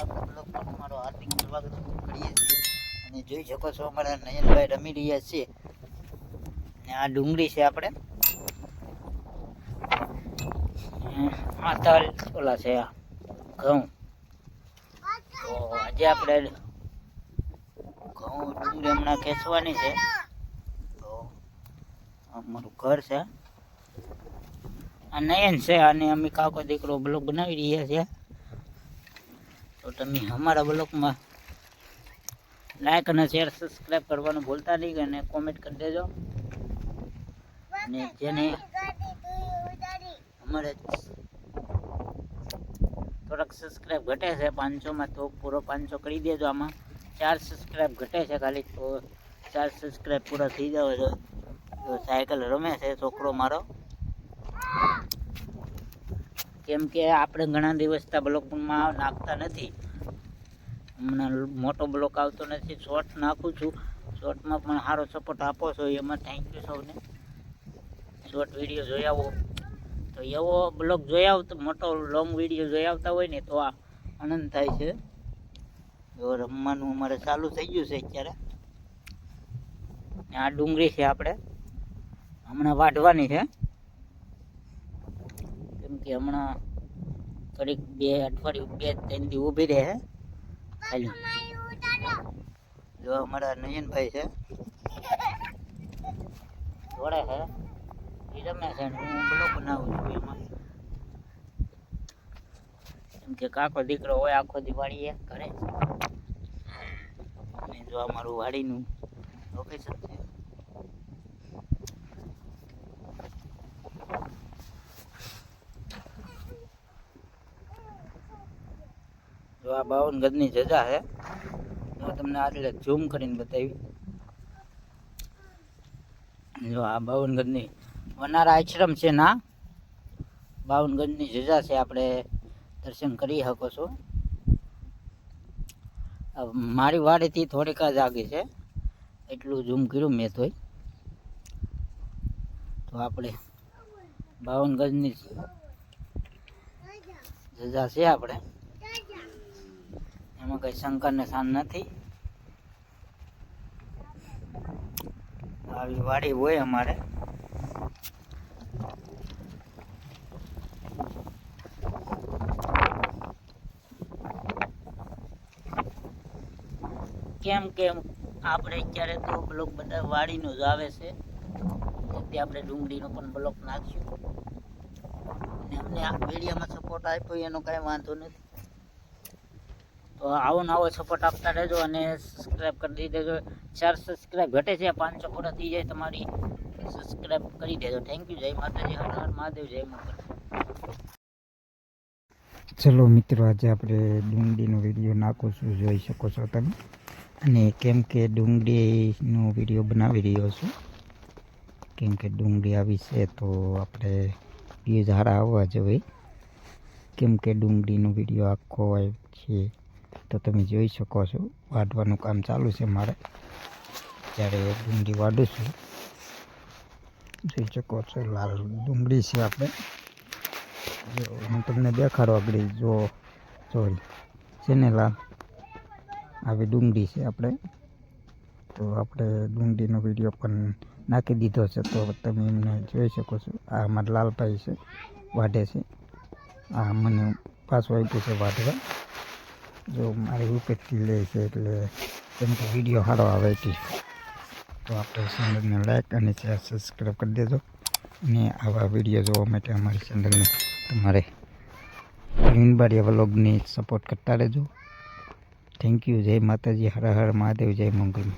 આપણે બ્લોગમાં તમારો હાર્દિક સ્વાગત કરીએ છીએ અને જોઈ શકો છો અમારા નયનભાઈ રમી રહ્યા છે અને આ ડુંગળી છે આપણે આ તલ ઓલા છે આ ઘઉં. તો આજે આપણે ઘઉં ડુંગળી હમણાં ખેંચવાની છે. તો અમારું ઘર છે આ નયન છે અને અમે કાકો દીકરો બ્લોગ બનાવી રહ્યા છીએ. તો તમે અમારા બ્લોગમાં લાઈક અને શેર સબસ્ક્રાઈબ કરવાનું ભૂલતા નહીં અને કોમેન્ટ કરી દેજો. અને જેને અમારે થોડાક સબસ્ક્રાઈબ ઘટે છે 500માં, તો પૂરો 500 કરી દેજો. આમાં 4 સબસ્ક્રાઈબ ઘટે છે ખાલી, તો 4 સબસ્ક્રાઈબ પૂરા થઈ જાવ. તો સાયકલ રમે છે છોકરો મારો, કેમ કે આપણે ઘણા દિવસથી બ્લોકમાં નાખતા નથી. હમણાં મોટો બ્લોક આવતો નથી, શોર્ટ નાખું છું. શોર્ટમાં પણ સારો સપોર્ટ આપો છો, એમાં થેન્ક યુ સૌને. શોર્ટ વિડીયો જોઈ આવો, તો એવો બ્લોગ જોઈ આવતો, મોટો લોંગ વિડીયો જોઈ આવતા હોય ને તો આ આનંદ થાય છે. તો રમવાનું અમારે ચાલુ થઈ ગયું છે અત્યારે. આ ડુંગળી છે આપણે હમણાં વાઢવાની છે, કેમ કે હમણાં થોડીક 2 અઠવાડિયું 2-3 દી ઊભી રહે. જો અમારા નયનભાઈ છે જોડે છે, એ રમે છે ને હું બ્લોગ બનાવું છું એમાં. કેમ કે કાકો દીકરો હોય આખો દી વાડીએ ઘરે. અને જો અમારું વાડીનું લોકેશન છે. જો આ 52 ગજની જજા છે. હું તમને આજે ઝૂમ કરીને બતાવી. જો આ 52 ગજની વનારા આશ્રમ છે ના, 52 ગજની જજા છે. આપણે દર્શન કરી શકો છો. મારી વાડીથી થોડીક જ આગી છે, એટલું ઝૂમ કર્યું મેં તોય. તો આપણે 52 ગજની જજા છે આપણે, એમાં કઈ શંકર ને શાન નથી. આવી વાડી હોય અમારે. કેમ કે આપણે અત્યારે તો બ્લોક બધા વાડીનું જ આવે છે, એટલે આપણે ડુંગળીનો પણ બ્લોક નાખ્યું. અને અમને આ વિડીયોમાં સપોર્ટ આપ્યો એનો કાંઈ વાંધો નથી. તો આવો ને આવો સપોર્ટ આપતા રહેજો અને સબસ્ક્રાઈબ કરી દેજો. 4 સબસ્ક્રાઈબ ઘટે છે, 500 પૂરા થઈ જાય તમારી સબસ્ક્રાઈબ કરી દેજો. Thank you. જય માતાજી, હર હર મહાદેવ, જય મંગલ. ચલો મિત્રો, આજે આપણે ડુંગળીનો વિડીયો નાખું છું, જોઈ શકો છો તમે. અને કેમ કે ડુંગળીનો વિડીયો બનાવી રહ્યો છું, કેમ કે ડુંગળી આવી છે તો આપણે વ્યૂઝ સારા આવવા જોઈએ. કેમ કે ડુંગળીનો વિડીયો આખો હોય છે તો તમે જોઈ શકો છો. વાઢવાનું કામ ચાલુ છે મારે, ત્યારે ડુંગળી વાઢું છું. જોઈ શકો છો લાલ ડુંગળી છે આપણે. જો હું તમને દેખાડો આગળ, જો સોરી છે ને લાલ, આવી ડુંગળી છે આપણે. તો આપણે ડુંગળીનો વિડીયો પણ નાખી દીધો છે, તો તમે એમને જોઈ શકો છો. આ અમારા લાલભાઈ છે, વાઢે છે. આ મને પાછું આપ્યું છે વાઢવા. જો મારી ઉપરથી લે છે, એટલે કેમ કે વિડીયો સારો આવે છે. તો આપણે ચેનલને લાઈક અને શેર સબસ્ક્રાઈબ કરી દેજો. અને આવા વિડીયો જોવા માટે અમારી ચેનલને તમારે લીનબાડિયા વ્લોગની સપોર્ટ કરતા રહેજો. Thank you. જય માતાજી, હર હર મહાદેવ, જય મંગલ.